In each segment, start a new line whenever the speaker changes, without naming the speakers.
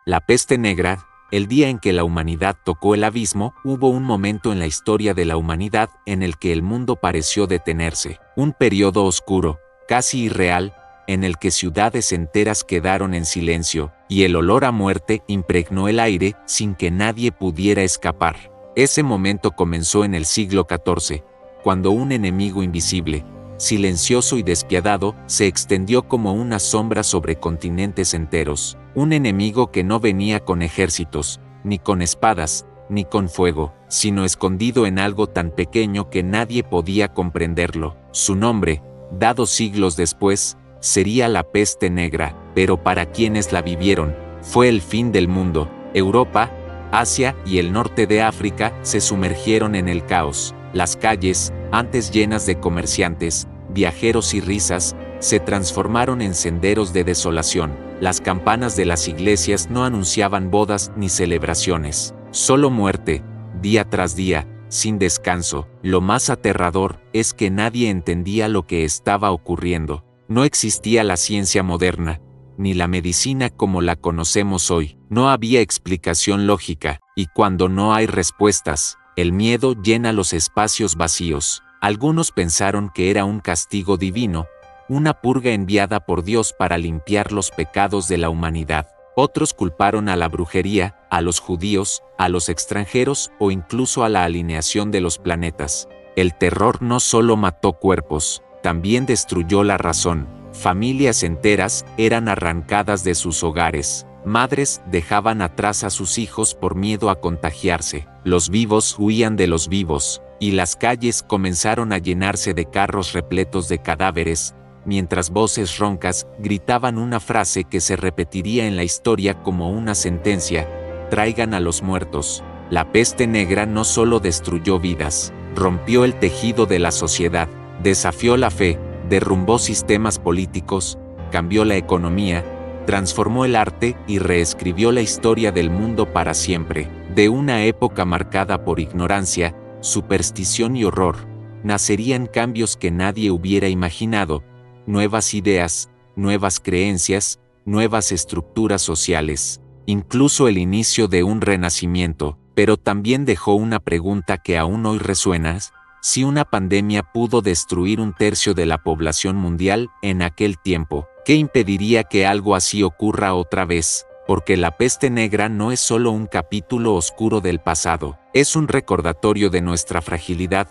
La peste negra, el día en que la humanidad tocó el abismo, hubo un momento en la historia de la humanidad en el que el mundo pareció detenerse. Un periodo oscuro, casi irreal, en el que ciudades enteras quedaron en silencio, y el olor a muerte impregnó el aire sin que nadie pudiera escapar. Ese momento comenzó en el siglo XIV, cuando un enemigo invisible, silencioso y despiadado, se extendió como una sombra sobre continentes enteros. Un enemigo que no venía con ejércitos, ni con espadas, ni con fuego, sino escondido en algo tan pequeño que nadie podía comprenderlo. Su nombre, dado siglos después, sería la peste negra, pero para quienes la vivieron, fue el fin del mundo. Europa, Asia y el norte de África se sumergieron en el caos. Las calles, antes llenas de comerciantes, viajeros y risas, se transformaron en senderos de desolación. Las campanas de las iglesias no anunciaban bodas ni celebraciones, solo muerte, día tras día, sin descanso. Lo más aterrador es que nadie entendía lo que estaba ocurriendo. No existía la ciencia moderna, ni la medicina como la conocemos hoy. No había explicación lógica, y cuando no hay respuestas, el miedo llena los espacios vacíos. Algunos pensaron que era un castigo divino, una purga enviada por Dios para limpiar los pecados de la humanidad. Otros culparon a la brujería, a los judíos, a los extranjeros o incluso a la alineación de los planetas. El terror no solo mató cuerpos, también destruyó la razón. Familias enteras eran arrancadas de sus hogares. Madres dejaban atrás a sus hijos por miedo a contagiarse. Los vivos huían de los vivos, y las calles comenzaron a llenarse de carros repletos de cadáveres, mientras voces roncas gritaban una frase que se repetiría en la historia como una sentencia: traigan a los muertos. La peste negra no solo destruyó vidas, rompió el tejido de la sociedad, desafió la fe, derrumbó sistemas políticos, cambió la economía, transformó el arte y reescribió la historia del mundo para siempre. De una época marcada por ignorancia, superstición y horror, nacerían cambios que nadie hubiera imaginado, nuevas ideas, nuevas creencias, nuevas estructuras sociales, incluso el inicio de un renacimiento. Pero también dejó una pregunta que aún hoy resuena: si una pandemia pudo destruir un tercio de la población mundial en aquel tiempo, ¿qué impediría que algo así ocurra otra vez? Porque la peste negra no es solo un capítulo oscuro del pasado, es un recordatorio de nuestra fragilidad,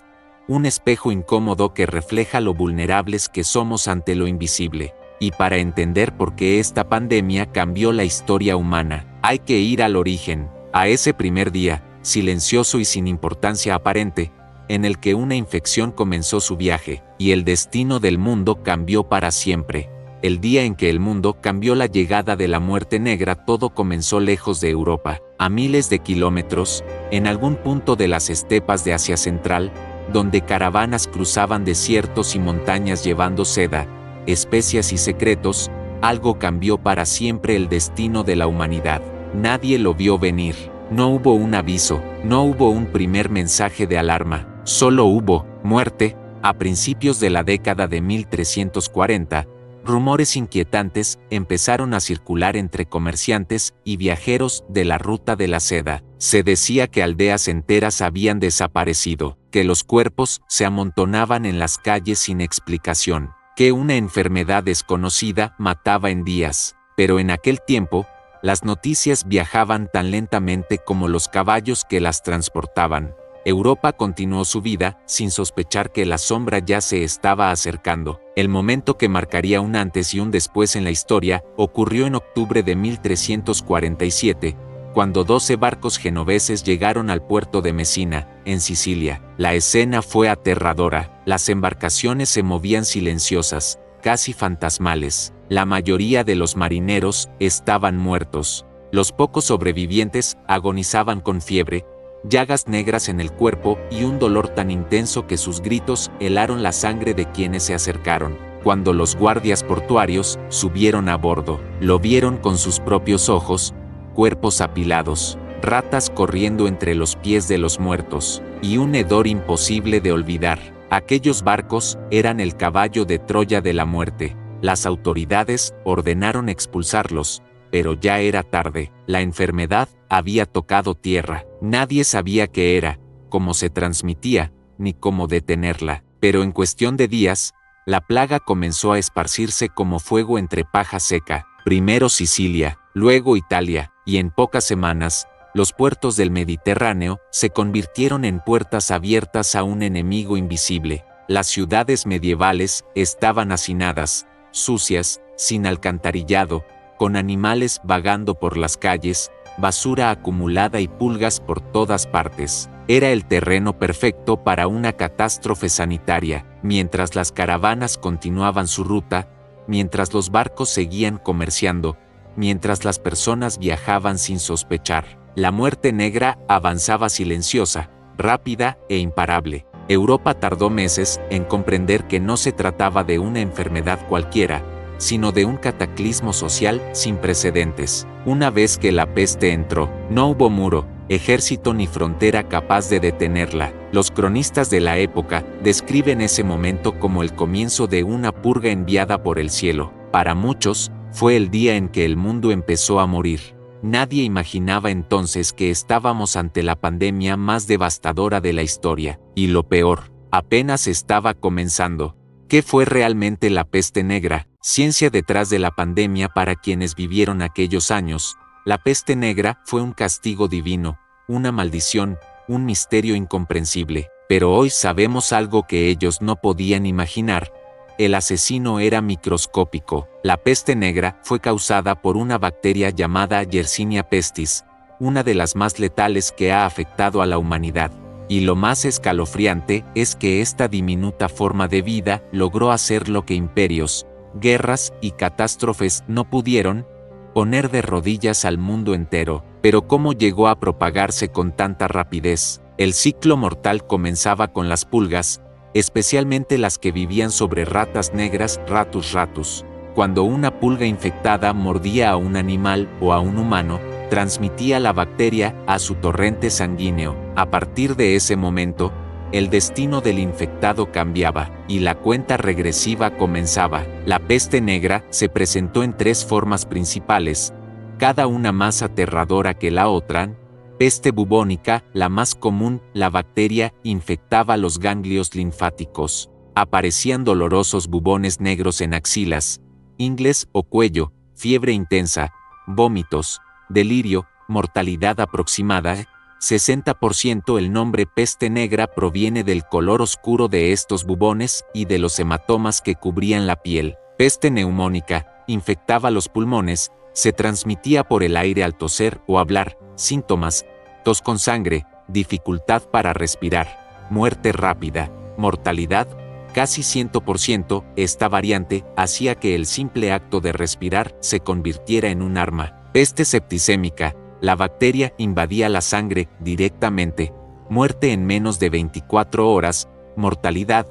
un espejo incómodo que refleja lo vulnerables que somos ante lo invisible. Y para entender por qué esta pandemia cambió la historia humana, hay que ir al origen, a ese primer día, silencioso y sin importancia aparente, en el que una infección comenzó su viaje, y el destino del mundo cambió para siempre. El día en que el mundo cambió la llegada de la muerte negra, todo comenzó lejos de Europa, a miles de kilómetros, en algún punto de las estepas de Asia Central, donde caravanas cruzaban desiertos y montañas llevando seda, especias y secretos. Algo cambió para siempre el destino de la humanidad. Nadie lo vio venir. No hubo un aviso, no hubo un primer mensaje de alarma, solo hubo muerte. A principios de la década de 1340, rumores inquietantes empezaron a circular entre comerciantes y viajeros de la ruta de la seda. Se decía que aldeas enteras habían desaparecido, que los cuerpos se amontonaban en las calles sin explicación, que una enfermedad desconocida mataba en días. Pero en aquel tiempo, las noticias viajaban tan lentamente como los caballos que las transportaban. Europa continuó su vida, sin sospechar que la sombra ya se estaba acercando. El momento que marcaría un antes y un después en la historia ocurrió en octubre de 1347, cuando 12 barcos genoveses llegaron al puerto de Mesina, en Sicilia. La escena fue aterradora. Las embarcaciones se movían silenciosas, casi fantasmales. La mayoría de los marineros estaban muertos. Los pocos sobrevivientes agonizaban con fiebre, llagas negras en el cuerpo y un dolor tan intenso que sus gritos helaron la sangre de quienes se acercaron. Cuando los guardias portuarios subieron a bordo, lo vieron con sus propios ojos: cuerpos apilados, ratas corriendo entre los pies de los muertos, y un hedor imposible de olvidar. Aquellos barcos eran el caballo de Troya de la muerte. Las autoridades ordenaron expulsarlos, pero ya era tarde. La enfermedad había tocado tierra. Nadie sabía qué era, cómo se transmitía, ni cómo detenerla. Pero en cuestión de días, la plaga comenzó a esparcirse como fuego entre paja seca. Primero Sicilia, luego Italia, y en pocas semanas, los puertos del Mediterráneo se convirtieron en puertas abiertas a un enemigo invisible. Las ciudades medievales estaban hacinadas, sucias, sin alcantarillado, con animales vagando por las calles, basura acumulada y pulgas por todas partes. Era el terreno perfecto para una catástrofe sanitaria. Mientras las caravanas continuaban su ruta, mientras los barcos seguían comerciando, mientras las personas viajaban sin sospechar, la muerte negra avanzaba silenciosa, rápida e imparable. Europa tardó meses en comprender que no se trataba de una enfermedad cualquiera, sino de un cataclismo social sin precedentes. Una vez que la peste entró, no hubo muro, ejército ni frontera capaz de detenerla. Los cronistas de la época describen ese momento como el comienzo de una purga enviada por el cielo. Para muchos, fue el día en que el mundo empezó a morir. Nadie imaginaba entonces que estábamos ante la pandemia más devastadora de la historia. Y lo peor, apenas estaba comenzando. ¿Qué fue realmente la peste negra? Ciencia detrás de la pandemia para quienes vivieron aquellos años. La peste negra fue un castigo divino, una maldición, un misterio incomprensible. Pero hoy sabemos algo que ellos no podían imaginar. El asesino era microscópico. La peste negra fue causada por una bacteria llamada Yersinia pestis, una de las más letales que ha afectado a la humanidad. Y lo más escalofriante es que esta diminuta forma de vida logró hacer lo que imperios, guerras y catástrofes no pudieron: poner de rodillas al mundo entero. Pero ¿cómo llegó a propagarse con tanta rapidez? El ciclo mortal comenzaba con las pulgas, especialmente las que vivían sobre ratas negras, Rattus rattus. Cuando una pulga infectada mordía a un animal o a un humano, transmitía la bacteria a su torrente sanguíneo. A partir de ese momento, el destino del infectado cambiaba, y la cuenta regresiva comenzaba. La peste negra se presentó en 3 formas principales, cada una más aterradora que la otra. Peste bubónica, la más común, la bacteria infectaba los ganglios linfáticos. Aparecían dolorosos bubones negros en axilas, ingles o cuello, fiebre intensa, vómitos, delirio, mortalidad aproximada. 60%. El nombre peste negra proviene del color oscuro de estos bubones y de los hematomas que cubrían la piel. Peste neumónica, infectaba los pulmones, se transmitía por el aire al toser o hablar. Síntomas: tos con sangre, dificultad para respirar, muerte rápida, mortalidad casi 100%. Esta variante hacía que el simple acto de respirar se convirtiera en un arma. Peste septicémica, la bacteria invadía la sangre directamente, muerte en menos de 24 horas, mortalidad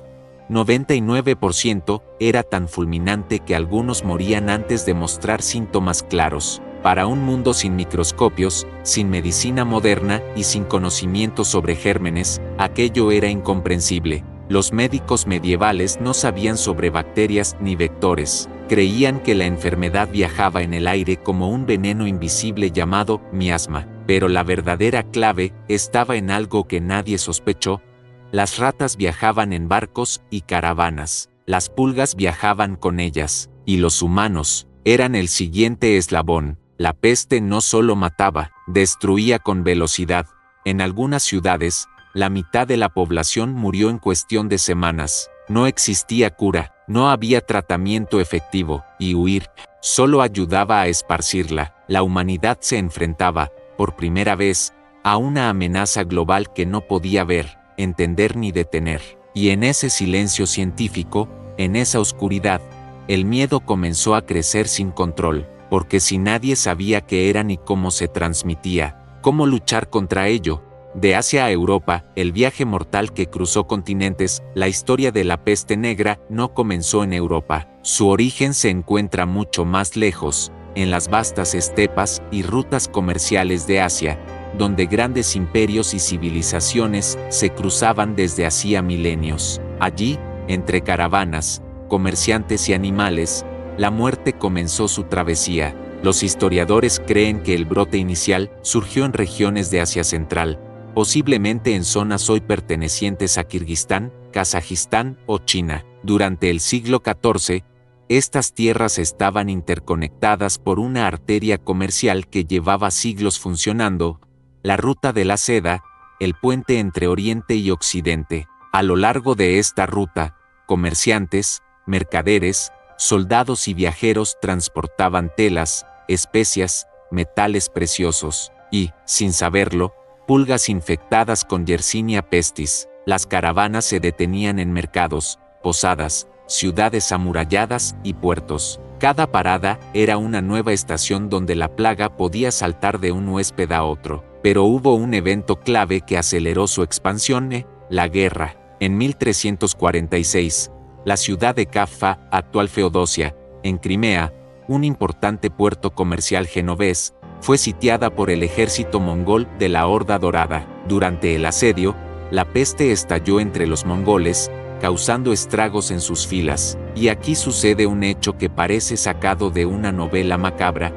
99%, era tan fulminante que algunos morían antes de mostrar síntomas claros. Para un mundo sin microscopios, sin medicina moderna y sin conocimiento sobre gérmenes, aquello era incomprensible. Los médicos medievales no sabían sobre bacterias ni vectores. Creían que la enfermedad viajaba en el aire como un veneno invisible llamado miasma. Pero la verdadera clave estaba en algo que nadie sospechó. Las ratas viajaban en barcos y caravanas. Las pulgas viajaban con ellas. Y los humanos eran el siguiente eslabón. La peste no solo mataba, destruía con velocidad. En algunas ciudades, la mitad de la población murió en cuestión de semanas. No existía cura, no había tratamiento efectivo, y huir solo ayudaba a esparcirla. La humanidad se enfrentaba, por primera vez, a una amenaza global que no podía ver, entender ni detener. Y en ese silencio científico, en esa oscuridad, el miedo comenzó a crecer sin control, porque si nadie sabía qué era ni cómo se transmitía, ¿cómo luchar contra ello? De Asia a Europa, el viaje mortal que cruzó continentes. La historia de la peste negra no comenzó en Europa. Su origen se encuentra mucho más lejos, en las vastas estepas y rutas comerciales de Asia, donde grandes imperios y civilizaciones se cruzaban desde hacía milenios. Allí, entre caravanas, comerciantes y animales, la muerte comenzó su travesía. Los historiadores creen que el brote inicial surgió en regiones de Asia Central, posiblemente en zonas hoy pertenecientes a Kirguistán, Kazajistán o China. Durante el siglo XIV, estas tierras estaban interconectadas por una arteria comercial que llevaba siglos funcionando, la ruta de la seda, el puente entre Oriente y Occidente. A lo largo de esta ruta, comerciantes, mercaderes, soldados y viajeros transportaban telas, especias, metales preciosos, y, sin saberlo, pulgas infectadas con Yersinia pestis. Las caravanas se detenían en mercados, posadas, ciudades amuralladas y puertos. Cada parada era una nueva estación donde la plaga podía saltar de un huésped a otro. Pero hubo un evento clave que aceleró su expansión, la guerra. En 1346, la ciudad de Caffa, actual Feodosia, en Crimea, un importante puerto comercial genovés, fue sitiada por el ejército mongol de la Horda Dorada. Durante el asedio, la peste estalló entre los mongoles, causando estragos en sus filas. Y aquí sucede un hecho que parece sacado de una novela macabra.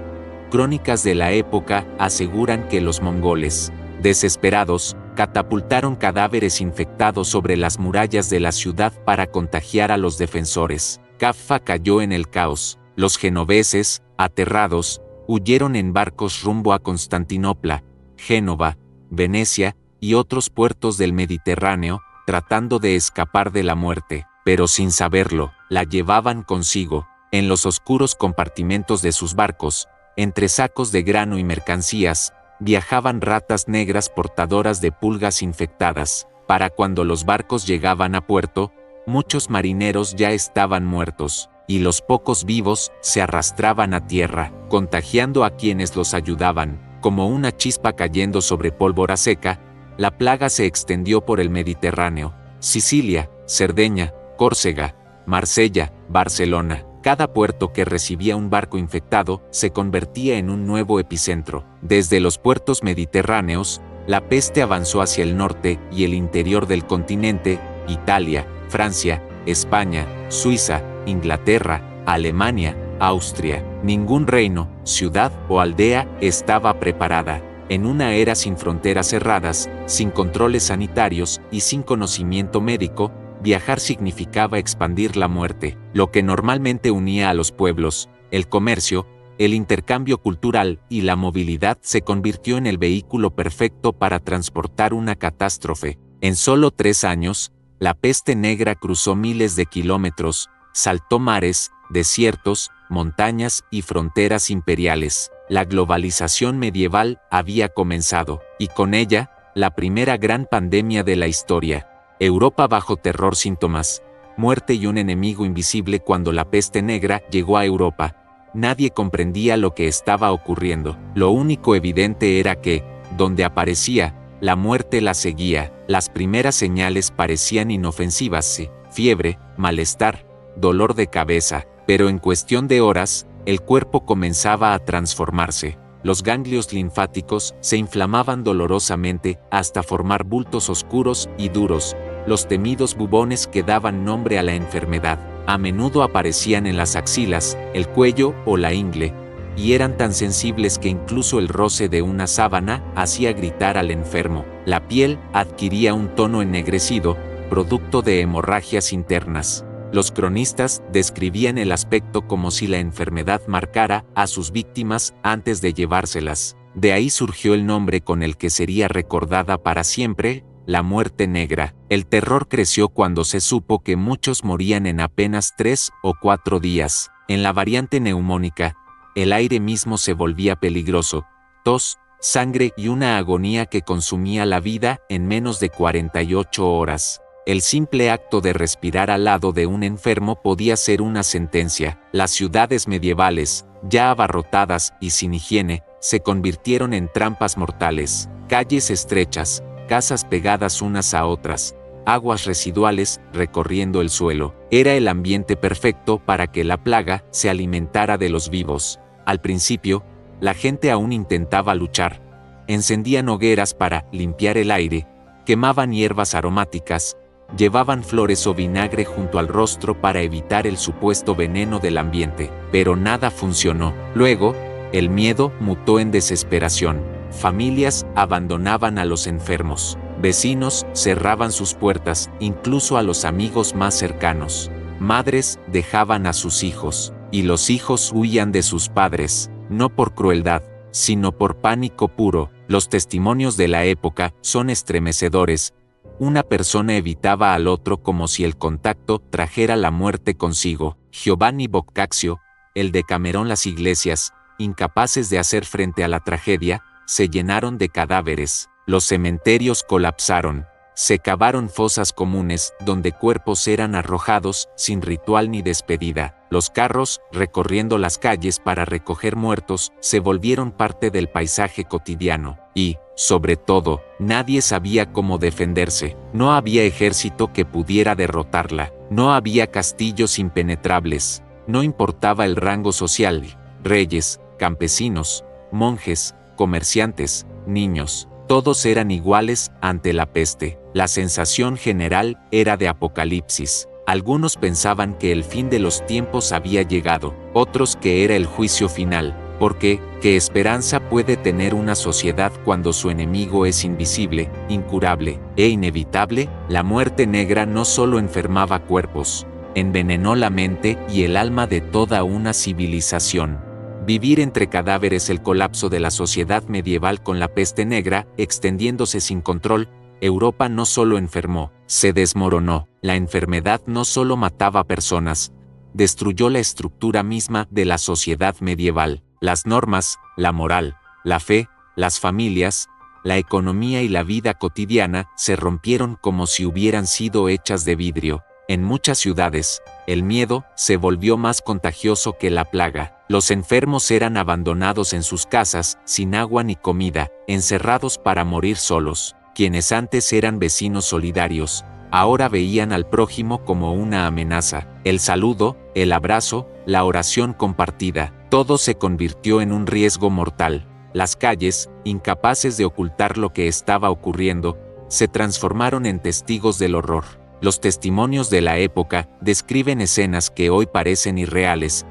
Crónicas de la época aseguran que los mongoles, desesperados, catapultaron cadáveres infectados sobre las murallas de la ciudad para contagiar a los defensores. Caffa cayó en el caos. Los genoveses, aterrados, huyeron en barcos rumbo a Constantinopla, Génova, Venecia y otros puertos del Mediterráneo, tratando de escapar de la muerte, pero sin saberlo, la llevaban consigo. En los oscuros compartimentos de sus barcos, entre sacos de grano y mercancías, viajaban ratas negras portadoras de pulgas infectadas. Para cuando los barcos llegaban a puerto, muchos marineros ya estaban muertos, y los pocos vivos se arrastraban a tierra, contagiando a quienes los ayudaban. Como una chispa cayendo sobre pólvora seca, la plaga se extendió por el Mediterráneo, Sicilia, Cerdeña, Córcega, Marsella, Barcelona. Cada puerto que recibía un barco infectado se convertía en un nuevo epicentro. Desde los puertos mediterráneos, la peste avanzó hacia el norte y el interior del continente, Italia, Francia, España, Suiza, Inglaterra, Alemania, Austria. Ningún reino, ciudad o aldea estaba preparada. En una era sin fronteras cerradas, sin controles sanitarios y sin conocimiento médico, viajar significaba expandir la muerte. Lo que normalmente unía a los pueblos, el comercio, el intercambio cultural y la movilidad se convirtió en el vehículo perfecto para transportar una catástrofe. En solo 3 años, la peste negra cruzó miles de kilómetros, saltó mares, desiertos, montañas y fronteras imperiales. La globalización medieval había comenzado, y con ella, la primera gran pandemia de la historia. Europa bajo terror, síntomas, muerte y un enemigo invisible. Cuando la peste negra llegó a Europa, nadie comprendía lo que estaba ocurriendo. Lo único evidente era que, donde aparecía, la muerte la seguía. Las primeras señales parecían inofensivas: fiebre, malestar, dolor de cabeza, pero en cuestión de horas, el cuerpo comenzaba a transformarse. Los ganglios linfáticos se inflamaban dolorosamente hasta formar bultos oscuros y duros, los temidos bubones que daban nombre a la enfermedad. A menudo aparecían en las axilas, el cuello o la ingle, y eran tan sensibles que incluso el roce de una sábana hacía gritar al enfermo. La piel adquiría un tono ennegrecido, producto de hemorragias internas. Los cronistas describían el aspecto como si la enfermedad marcara a sus víctimas antes de llevárselas. De ahí surgió el nombre con el que sería recordada para siempre, la muerte negra. El terror creció cuando se supo que muchos morían en apenas 3 o 4 días. En la variante neumónica, el aire mismo se volvía peligroso, tos, sangre y una agonía que consumía la vida en menos de 48 horas. El simple acto de respirar al lado de un enfermo podía ser una sentencia. Las ciudades medievales, ya abarrotadas y sin higiene, se convirtieron en trampas mortales. Calles estrechas, casas pegadas unas a otras, aguas residuales recorriendo el suelo. Era el ambiente perfecto para que la plaga se alimentara de los vivos. Al principio, la gente aún intentaba luchar. Encendían hogueras para limpiar el aire, quemaban hierbas aromáticas, llevaban flores o vinagre junto al rostro para evitar el supuesto veneno del ambiente, pero nada funcionó. Luego, El miedo mutó en desesperación. Familias abandonaban a los enfermos. Vecinos cerraban sus puertas, incluso a los amigos más cercanos. Madres dejaban a sus hijos, y los hijos huían de sus padres, no por crueldad, sino por pánico puro. Los testimonios de la época son estremecedores. Una persona evitaba al otro como si el contacto trajera la muerte consigo. Giovanni Boccaccio, el Decamerón. Las iglesias, incapaces de hacer frente a la tragedia, se llenaron de cadáveres. Los cementerios colapsaron. Se cavaron fosas comunes donde cuerpos eran arrojados sin ritual ni despedida. Los carros, recorriendo las calles para recoger muertos, se volvieron parte del paisaje cotidiano. Y, sobre todo, nadie sabía cómo defenderse. No había ejército que pudiera derrotarla. No había castillos impenetrables. No importaba el rango social. Reyes, campesinos, monjes, comerciantes, niños. Todos eran iguales ante la peste. La sensación general era de apocalipsis. Algunos pensaban que el fin de los tiempos había llegado, otros que era el juicio final, porque, ¿qué esperanza puede tener una sociedad cuando su enemigo es invisible, incurable e inevitable? La muerte negra no solo enfermaba cuerpos, envenenó la mente y el alma de toda una civilización. Vivir entre cadáveres. El colapso de la sociedad medieval con la peste negra, extendiéndose sin control. Europa no solo enfermó, se desmoronó. La enfermedad no solo mataba personas, destruyó la estructura misma de la sociedad medieval. Las normas, la moral, la fe, las familias, la economía y la vida cotidiana se rompieron como si hubieran sido hechas de vidrio. En muchas ciudades, el miedo se volvió más contagioso que la plaga. Los enfermos eran abandonados en sus casas, sin agua ni comida, encerrados para morir solos. Quienes antes eran vecinos solidarios, ahora veían al prójimo como una amenaza. El saludo, el abrazo, la oración compartida, todo se convirtió en un riesgo mortal. Las calles, incapaces de ocultar lo que estaba ocurriendo, se transformaron en testigos del horror. Los testimonios de la época describen escenas que hoy parecen irreales.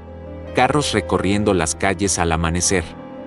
Carros recorriendo las calles al amanecer,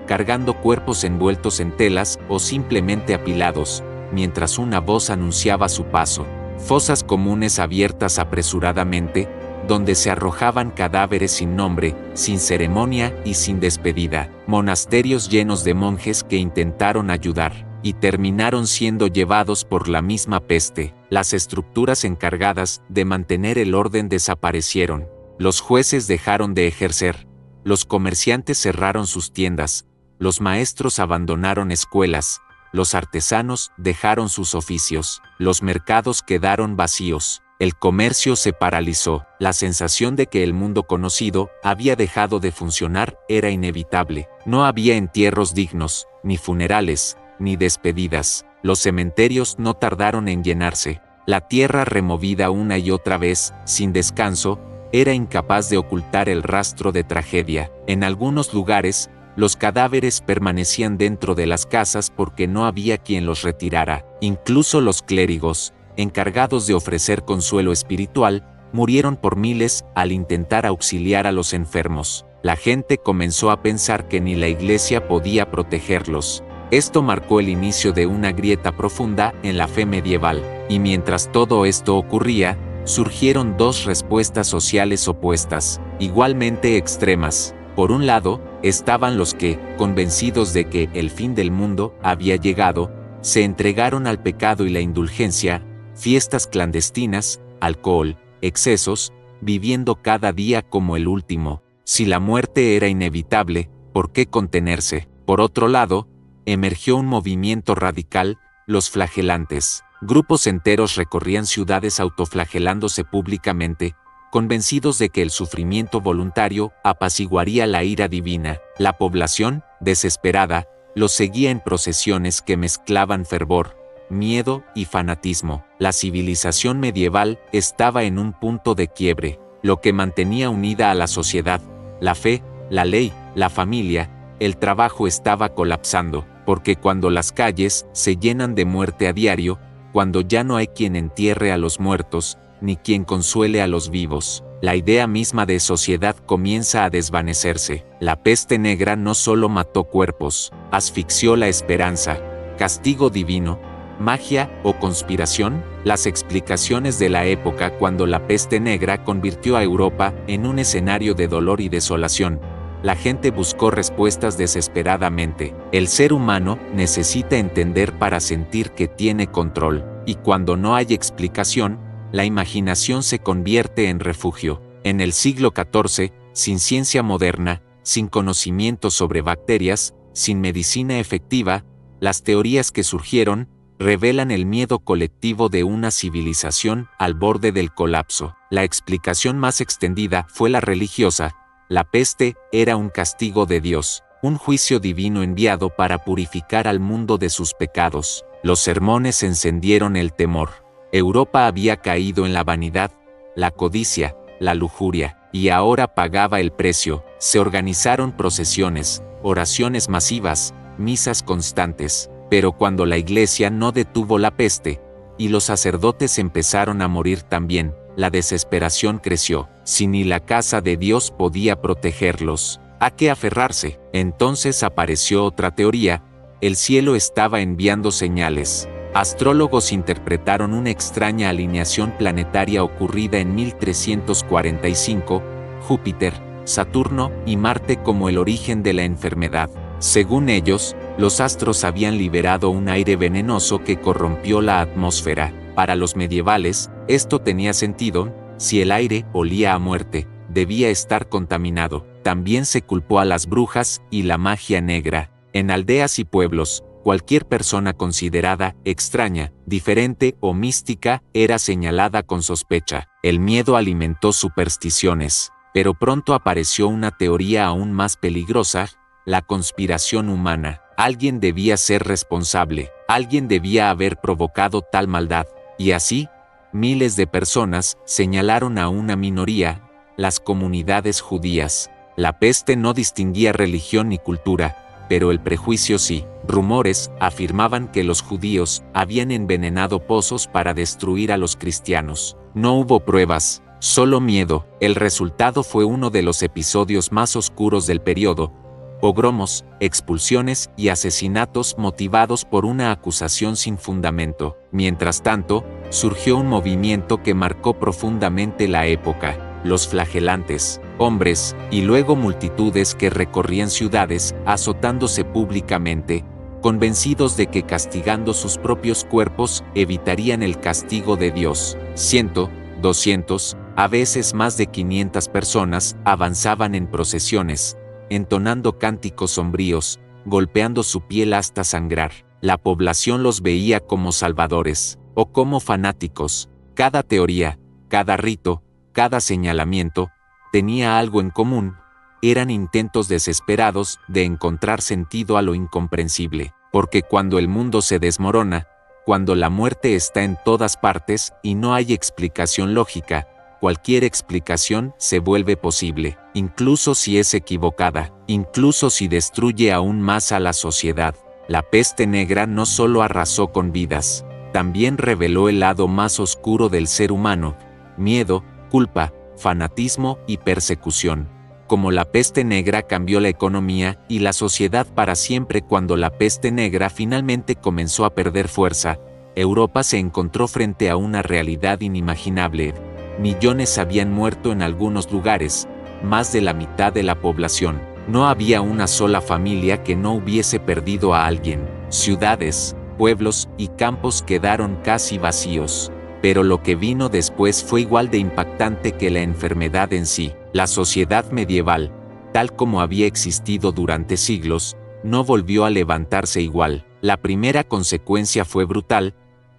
cargando cuerpos envueltos en telas o simplemente apilados, mientras una voz anunciaba su paso. Fosas comunes abiertas apresuradamente, donde se arrojaban cadáveres sin nombre, sin ceremonia y sin despedida. Monasterios llenos de monjes que intentaron ayudar y terminaron siendo llevados por la misma peste. Las estructuras encargadas de mantener el orden desaparecieron. Los jueces dejaron de ejercer. Los comerciantes cerraron sus tiendas. Los maestros abandonaron escuelas. Los artesanos dejaron sus oficios. Los mercados quedaron vacíos. El comercio se paralizó. La sensación de que el mundo conocido había dejado de funcionar era inevitable. No había entierros dignos, ni funerales, ni despedidas. Los cementerios no tardaron en llenarse. La tierra removida una y otra vez, sin descanso, era incapaz de ocultar el rastro de tragedia. En algunos lugares, los cadáveres permanecían dentro de las casas porque no había quien los retirara. Incluso los clérigos, encargados de ofrecer consuelo espiritual, murieron por miles al intentar auxiliar a los enfermos. La gente comenzó a pensar que ni la iglesia podía protegerlos. Esto marcó el inicio de una grieta profunda en la fe medieval, y mientras todo esto ocurría, surgieron dos respuestas sociales opuestas, igualmente extremas. Por un lado, estaban los que, convencidos de que el fin del mundo había llegado, se entregaron al pecado y la indulgencia, fiestas clandestinas, alcohol, excesos, viviendo cada día como el último. Si la muerte era inevitable, ¿por qué contenerse? Por otro lado, emergió un movimiento radical, los flagelantes. Grupos enteros recorrían ciudades autoflagelándose públicamente, convencidos de que el sufrimiento voluntario apaciguaría la ira divina. La población, desesperada, los seguía en procesiones que mezclaban fervor, miedo y fanatismo. La civilización medieval estaba en un punto de quiebre. Lo que mantenía unida a la sociedad, la fe, la ley, la familia, el trabajo estaba colapsando, porque cuando las calles se llenan de muerte a diario, cuando ya no hay quien entierre a los muertos, ni quien consuele a los vivos, la idea misma de sociedad comienza a desvanecerse. La peste negra no solo mató cuerpos, asfixió la esperanza. Castigo divino, magia o conspiración. Las explicaciones de la época cuando la peste negra convirtió a Europa en un escenario de dolor y desolación. La gente buscó respuestas desesperadamente. El ser humano necesita entender para sentir que tiene control, y cuando no hay explicación, la imaginación se convierte en refugio. En el siglo XIV, sin ciencia moderna, sin conocimiento sobre bacterias, sin medicina efectiva, las teorías que surgieron revelan el miedo colectivo de una civilización al borde del colapso. La explicación más extendida fue la religiosa. La peste era un castigo de Dios, un juicio divino enviado para purificar al mundo de sus pecados. Los sermones encendieron el temor. Europa había caído en la vanidad, la codicia, la lujuria, y ahora pagaba el precio. Se organizaron procesiones, oraciones masivas, misas constantes, pero cuando la iglesia no detuvo la peste, y los sacerdotes empezaron a morir también, la desesperación creció. Si ni la casa de Dios podía protegerlos, ¿a qué aferrarse? Entonces apareció otra teoría: el cielo estaba enviando señales. Astrólogos interpretaron una extraña alineación planetaria ocurrida en 1345, Júpiter, Saturno y Marte como el origen de la enfermedad. Según ellos, los astros habían liberado un aire venenoso que corrompió la atmósfera. Para los medievales, esto tenía sentido. Si el aire olía a muerte, debía estar contaminado. También se culpó a las brujas y la magia negra. En aldeas y pueblos, cualquier persona considerada extraña, diferente o mística era señalada con sospecha. El miedo alimentó supersticiones, pero pronto apareció una teoría aún más peligrosa: la conspiración humana. Alguien debía ser responsable, alguien debía haber provocado tal maldad. Y así, miles de personas señalaron a una minoría, las comunidades judías. La peste no distinguía religión ni cultura, pero el prejuicio sí. Rumores afirmaban que los judíos habían envenenado pozos para destruir a los cristianos. No hubo pruebas, solo miedo. El resultado fue uno de los episodios más oscuros del periodo: pogromos, expulsiones y asesinatos motivados por una acusación sin fundamento. Mientras tanto, surgió un movimiento que marcó profundamente la época: los flagelantes, hombres, y luego multitudes que recorrían ciudades, azotándose públicamente, convencidos de que castigando sus propios cuerpos evitarían el castigo de Dios. 100, 200, a veces más de 500 personas avanzaban en procesiones, entonando cánticos sombríos, golpeando su piel hasta sangrar. La población los veía como salvadores, o como fanáticos. Cada teoría, cada rito, cada señalamiento, tenía algo en común: eran intentos desesperados de encontrar sentido a lo incomprensible. Porque cuando el mundo se desmorona, cuando la muerte está en todas partes y no hay explicación lógica, cualquier explicación se vuelve posible, incluso si es equivocada, incluso si destruye aún más a la sociedad. La peste negra no solo arrasó con vidas, también reveló el lado más oscuro del ser humano: miedo, culpa, fanatismo y persecución. Como la peste negra cambió la economía y la sociedad para siempre, cuando la peste negra finalmente comenzó a perder fuerza, Europa se encontró frente a una realidad inimaginable. Millones habían muerto en algunos lugares, más de la mitad de la población. No había una sola familia que no hubiese perdido a alguien. Ciudades, pueblos y campos quedaron casi vacíos. Pero lo que vino después fue igual de impactante que la enfermedad en sí. La sociedad medieval, tal como había existido durante siglos, no volvió a levantarse igual. La primera consecuencia fue brutal: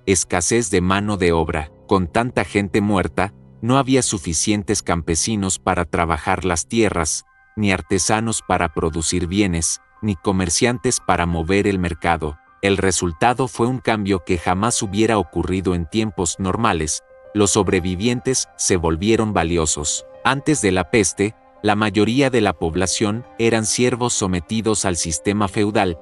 escasez de mano de obra. Con tanta gente muerta, no había suficientes campesinos para trabajar las tierras, ni artesanos para producir bienes, ni comerciantes para mover el mercado. El resultado fue un cambio que jamás hubiera ocurrido en tiempos normales: los sobrevivientes se volvieron valiosos. Antes de la peste, la mayoría de la población eran siervos sometidos al sistema feudal.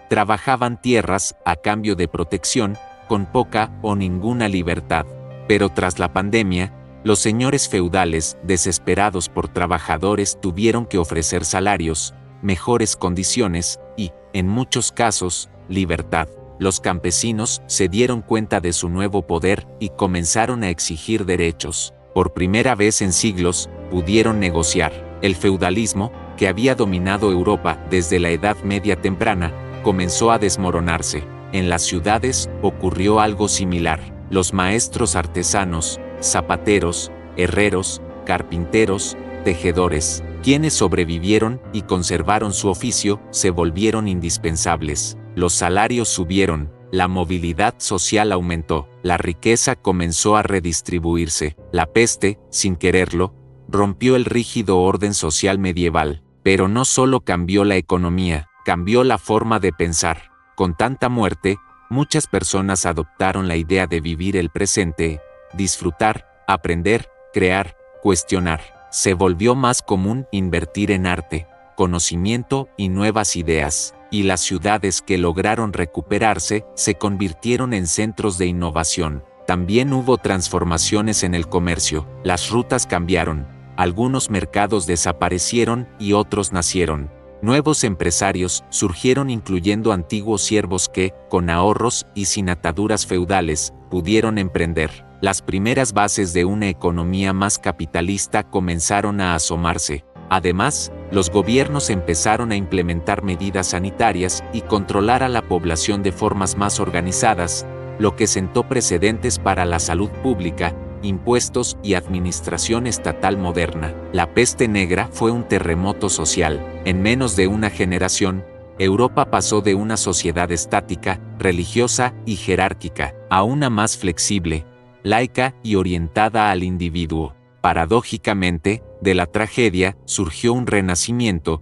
Trabajaban tierras a cambio de protección, con poca o ninguna libertad. Pero tras la pandemia, Los señores feudales, desesperados por trabajadores, tuvieron que ofrecer salarios, mejores condiciones y, en muchos casos, libertad. Los campesinos se dieron cuenta de su nuevo poder y comenzaron a exigir derechos. Por primera vez en siglos, pudieron negociar. El feudalismo, que había dominado Europa desde la Edad Media temprana, comenzó a desmoronarse. En las ciudades ocurrió algo similar. Los maestros artesanos, zapateros, herreros, carpinteros, tejedores, quienes sobrevivieron y conservaron su oficio, se volvieron indispensables. Los salarios subieron, la movilidad social aumentó, la riqueza comenzó a redistribuirse. La peste, sin quererlo, rompió el rígido orden social medieval. Pero no solo cambió la economía, cambió la forma de pensar. Con tanta muerte, muchas personas adoptaron la idea de vivir el presente, disfrutar, aprender, crear, cuestionar. Se volvió más común invertir en arte, conocimiento y nuevas ideas, y las ciudades que lograron recuperarse se convirtieron en centros de innovación. También hubo transformaciones en el comercio, las rutas cambiaron, algunos mercados desaparecieron y otros nacieron. Nuevos empresarios surgieron incluyendo antiguos siervos que, con ahorros y sin ataduras feudales, pudieron emprender. Las primeras bases de una economía más capitalista comenzaron a asomarse. Además, los gobiernos empezaron a implementar medidas sanitarias y controlar a la población de formas más organizadas, lo que sentó precedentes para la salud pública, impuestos y administración estatal moderna. La peste negra fue un terremoto social. En menos de una generación, Europa pasó de una sociedad estática, religiosa y jerárquica, a una más flexible, laica y orientada al individuo. Paradójicamente, de la tragedia surgió un renacimiento,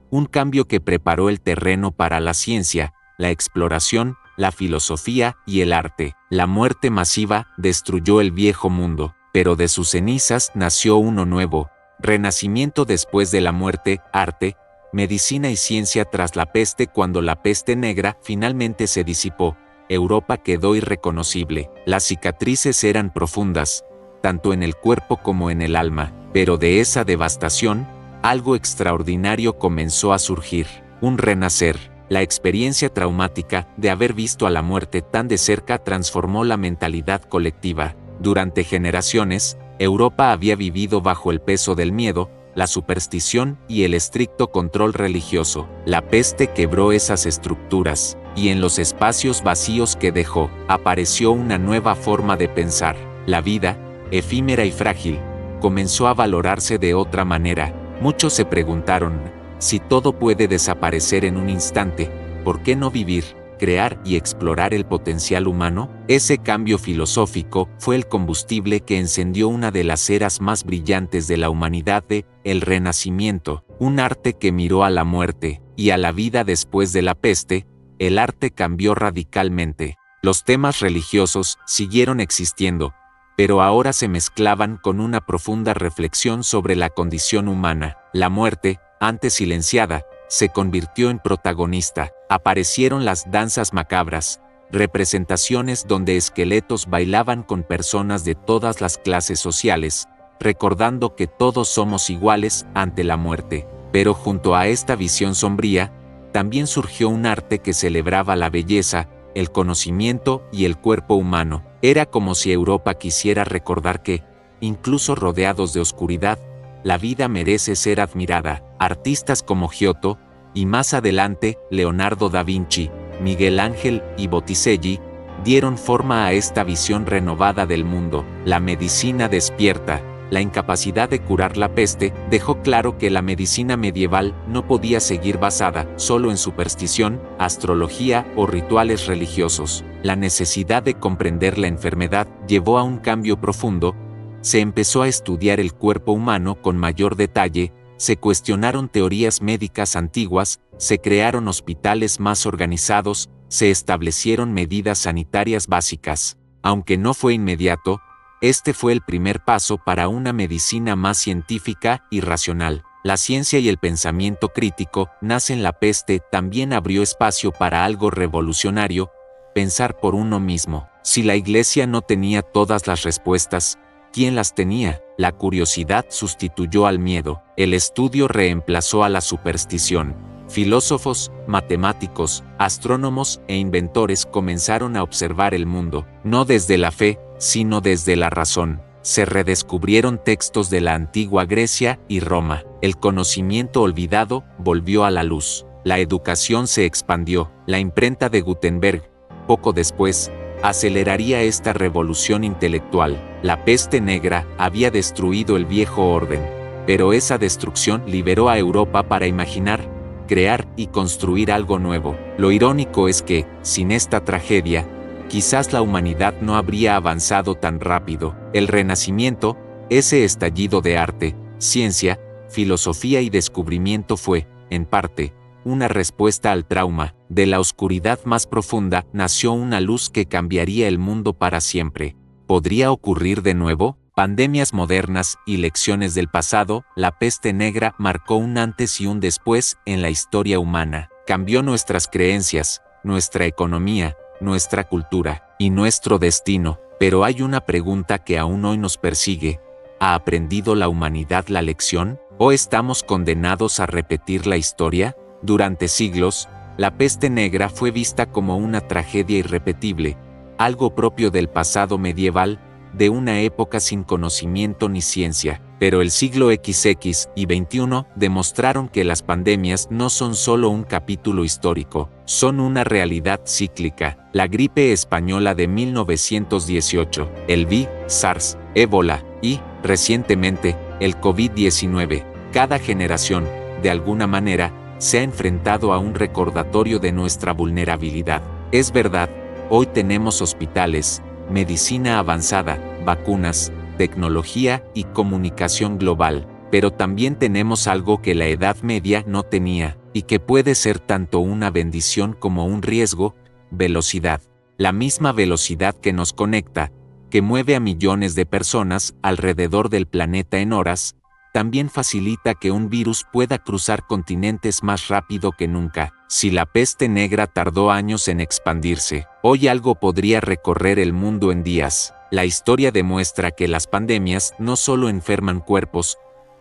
un cambio que preparó el terreno para la ciencia, la exploración, la filosofía y el arte. La muerte masiva destruyó el viejo mundo, pero de sus cenizas nació uno nuevo. Renacimiento después de la muerte, arte, medicina y ciencia tras la peste. Cuando la peste negra finalmente se disipó, Europa quedó irreconocible. Las cicatrices eran profundas, tanto en el cuerpo como en el alma, pero de esa devastación, algo extraordinario comenzó a surgir, un renacer. La experiencia traumática de haber visto a la muerte tan de cerca transformó la mentalidad colectiva. Durante generaciones, Europa había vivido bajo el peso del miedo, la superstición y el estricto control religioso. La peste quebró esas estructuras, y en los espacios vacíos que dejó, apareció una nueva forma de pensar. La vida, efímera y frágil, comenzó a valorarse de otra manera. Muchos se preguntaron, si todo puede desaparecer en un instante, ¿por qué no vivir, crear y explorar el potencial humano? Ese cambio filosófico fue el combustible que encendió una de las eras más brillantes de la humanidad, el Renacimiento, un arte que miró a la muerte y a la vida después de la peste. El arte cambió radicalmente. Los temas religiosos siguieron existiendo, pero ahora se mezclaban con una profunda reflexión sobre la condición humana. La muerte, antes silenciada, se convirtió en protagonista. Aparecieron las danzas macabras, representaciones donde esqueletos bailaban con personas de todas las clases sociales, recordando que todos somos iguales ante la muerte. Pero junto a esta visión sombría, también surgió un arte que celebraba la belleza, el conocimiento y el cuerpo humano. Era como si Europa quisiera recordar que, incluso rodeados de oscuridad, la vida merece ser admirada. Artistas como Giotto, y más adelante, Leonardo da Vinci, Miguel Ángel y Botticelli, dieron forma a esta visión renovada del mundo. La medicina despierta. La incapacidad de curar la peste dejó claro que la medicina medieval no podía seguir basada solo en superstición, astrología o rituales religiosos. La necesidad de comprender la enfermedad llevó a un cambio profundo. Se empezó a estudiar el cuerpo humano con mayor detalle, se cuestionaron teorías médicas antiguas, se crearon hospitales más organizados, se establecieron medidas sanitarias básicas. Aunque no fue inmediato, este fue el primer paso para una medicina más científica y racional. La ciencia y el pensamiento crítico nacen. La peste también abrió espacio para algo revolucionario, pensar por uno mismo. Si la Iglesia no tenía todas las respuestas, ¿Quién las tenía? La curiosidad sustituyó al miedo, el estudio reemplazó a la superstición. Filósofos, matemáticos, astrónomos e inventores comenzaron a observar el mundo, no desde la fe, sino desde la razón. Se redescubrieron textos de la antigua Grecia y Roma. El conocimiento olvidado volvió a la luz. La educación se expandió. La imprenta de Gutenberg, poco después, aceleraría esta revolución intelectual. La peste negra había destruido el viejo orden, pero esa destrucción liberó a Europa para imaginar, crear y construir algo nuevo. Lo irónico es que, sin esta tragedia, quizás la humanidad no habría avanzado tan rápido. El Renacimiento, ese estallido de arte, ciencia, filosofía y descubrimiento fue, en parte, una respuesta al trauma. De la oscuridad más profunda nació una luz que cambiaría el mundo para siempre. ¿Podría ocurrir de nuevo? Pandemias modernas y lecciones del pasado, la peste negra marcó un antes y un después en la historia humana. Cambió nuestras creencias, nuestra economía, nuestra cultura y nuestro destino. Pero hay una pregunta que aún hoy nos persigue. ¿Ha aprendido la humanidad la lección? ¿O estamos condenados a repetir la historia? Durante siglos, la peste negra fue vista como una tragedia irrepetible, algo propio del pasado medieval, de una época sin conocimiento ni ciencia. Pero el siglo XX y XXI demostraron que las pandemias no son solo un capítulo histórico, son una realidad cíclica. La gripe española de 1918, el VIH, SARS, ébola y, recientemente, el COVID-19. Cada generación, de alguna manera, se ha enfrentado a un recordatorio de nuestra vulnerabilidad. Es verdad, hoy tenemos hospitales, medicina avanzada, vacunas, tecnología y comunicación global, pero también tenemos algo que la Edad Media no tenía, y que puede ser tanto una bendición como un riesgo: velocidad. La misma velocidad que nos conecta, que mueve a millones de personas alrededor del planeta en horas, también facilita que un virus pueda cruzar continentes más rápido que nunca. Si la peste negra tardó años en expandirse, hoy algo podría recorrer el mundo en días. La historia demuestra que las pandemias no solo enferman cuerpos,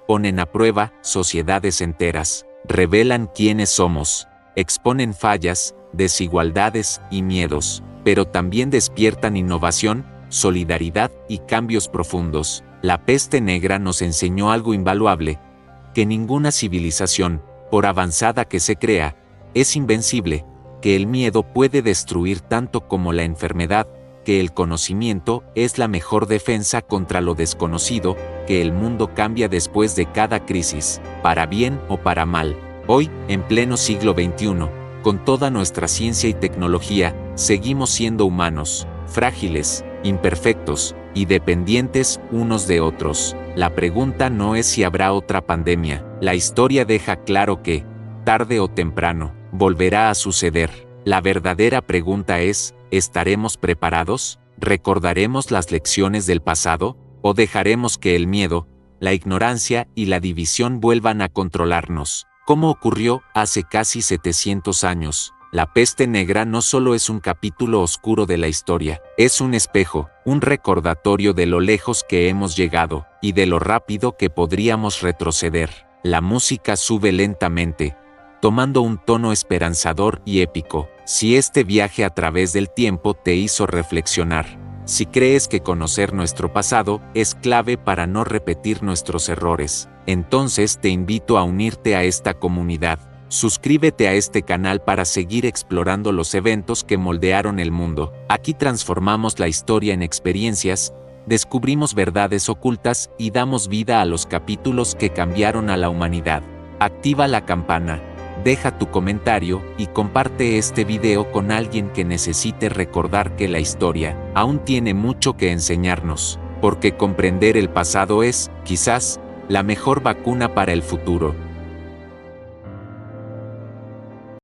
ponen a prueba sociedades enteras, revelan quiénes somos, exponen fallas, desigualdades y miedos, pero también despiertan innovación, solidaridad y cambios profundos. La peste negra nos enseñó algo invaluable: que ninguna civilización, por avanzada que se crea, es invencible, que el miedo puede destruir tanto como la enfermedad, que el conocimiento es la mejor defensa contra lo desconocido, que el mundo cambia después de cada crisis, para bien o para mal. Hoy, en pleno siglo XXI, con toda nuestra ciencia y tecnología, seguimos siendo humanos, frágiles, imperfectos y dependientes unos de otros. La pregunta no es si habrá otra pandemia. La historia deja claro que, tarde o temprano, volverá a suceder. La verdadera pregunta es: ¿estaremos preparados? ¿Recordaremos las lecciones del pasado? ¿O dejaremos que el miedo, la ignorancia y la división vuelvan a controlarnos? Como ocurrió hace casi 700 años, la peste negra no solo es un capítulo oscuro de la historia, es un espejo, un recordatorio de lo lejos que hemos llegado, y de lo rápido que podríamos retroceder. La música sube lentamente, tomando un tono esperanzador y épico. Si este viaje a través del tiempo te hizo reflexionar, si crees que conocer nuestro pasado es clave para no repetir nuestros errores, entonces te invito a unirte a esta comunidad. Suscríbete a este canal para seguir explorando los eventos que moldearon el mundo. Aquí transformamos la historia en experiencias, descubrimos verdades ocultas y damos vida a los capítulos que cambiaron a la humanidad. Activa la campana, deja tu comentario y comparte este video con alguien que necesite recordar que la historia aún tiene mucho que enseñarnos, porque comprender el pasado es, quizás, la mejor vacuna para el futuro.